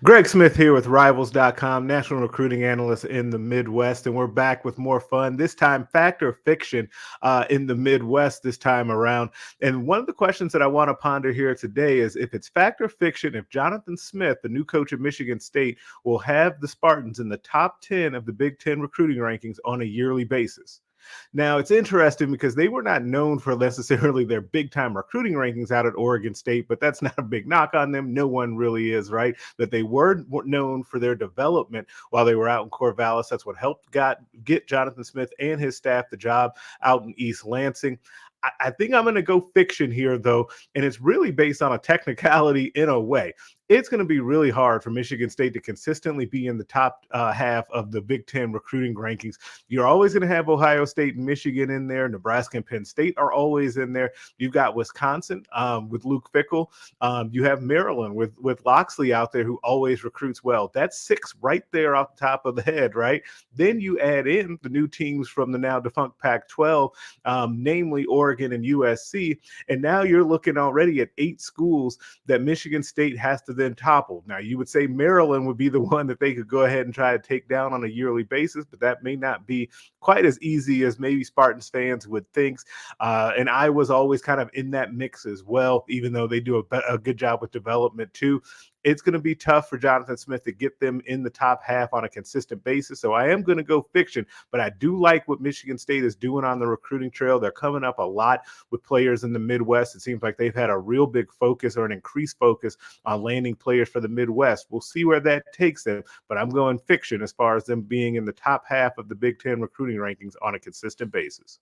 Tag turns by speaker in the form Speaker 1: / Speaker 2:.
Speaker 1: Greg Smith here with Rivals.com, national recruiting analyst in the Midwest, and we're back with more fun. This time, fact or fiction in the Midwest this time around. And one of the questions that I want to ponder here today is if it's fact or fiction, if Jonathan Smith, the new coach of Michigan State, will have the Spartans in the top 10 of the Big Ten recruiting rankings on a yearly basis. Now, it's interesting because they were not known for necessarily their big time recruiting rankings out at Oregon State, but that's not a big knock on them. No one really is, right? That they were known for their development while they were out in Corvallis. That's what helped get Jonathan Smith and his staff the job out in East Lansing. I think I'm going to go fiction here, though, and it's really based on a technicality in a way. It's going to be really hard for Michigan State to consistently be in the top half of the Big Ten recruiting rankings. You're always going to have Ohio State and Michigan in there. Nebraska and Penn State are always in there. You've got Wisconsin with Luke Fickell. You have Maryland with Loxley out there who always recruits well. That's six right there off the top of the head, right? Then you add in the new teams from the now defunct Pac-12, namely Oregon and USC, and now you're looking already at 8 schools that Michigan State has to then topple. Now, you would say Maryland would be the one that they could go ahead and try to take down on a yearly basis, but that may not be quite as easy as maybe Spartans fans would think. And I was always kind of in that mix as well, even though they do a good job with development too. It's going to be tough for Jonathan Smith to get them in the top half on a consistent basis. So I am going to go fiction, but I do like what Michigan State is doing on the recruiting trail. They're coming up a lot with players in the Midwest. It seems like they've had a real big focus or an increased focus on landing players for the Midwest. We'll see where that takes them, but I'm going fiction as far as them being in the top half of the Big Ten recruiting rankings on a consistent basis.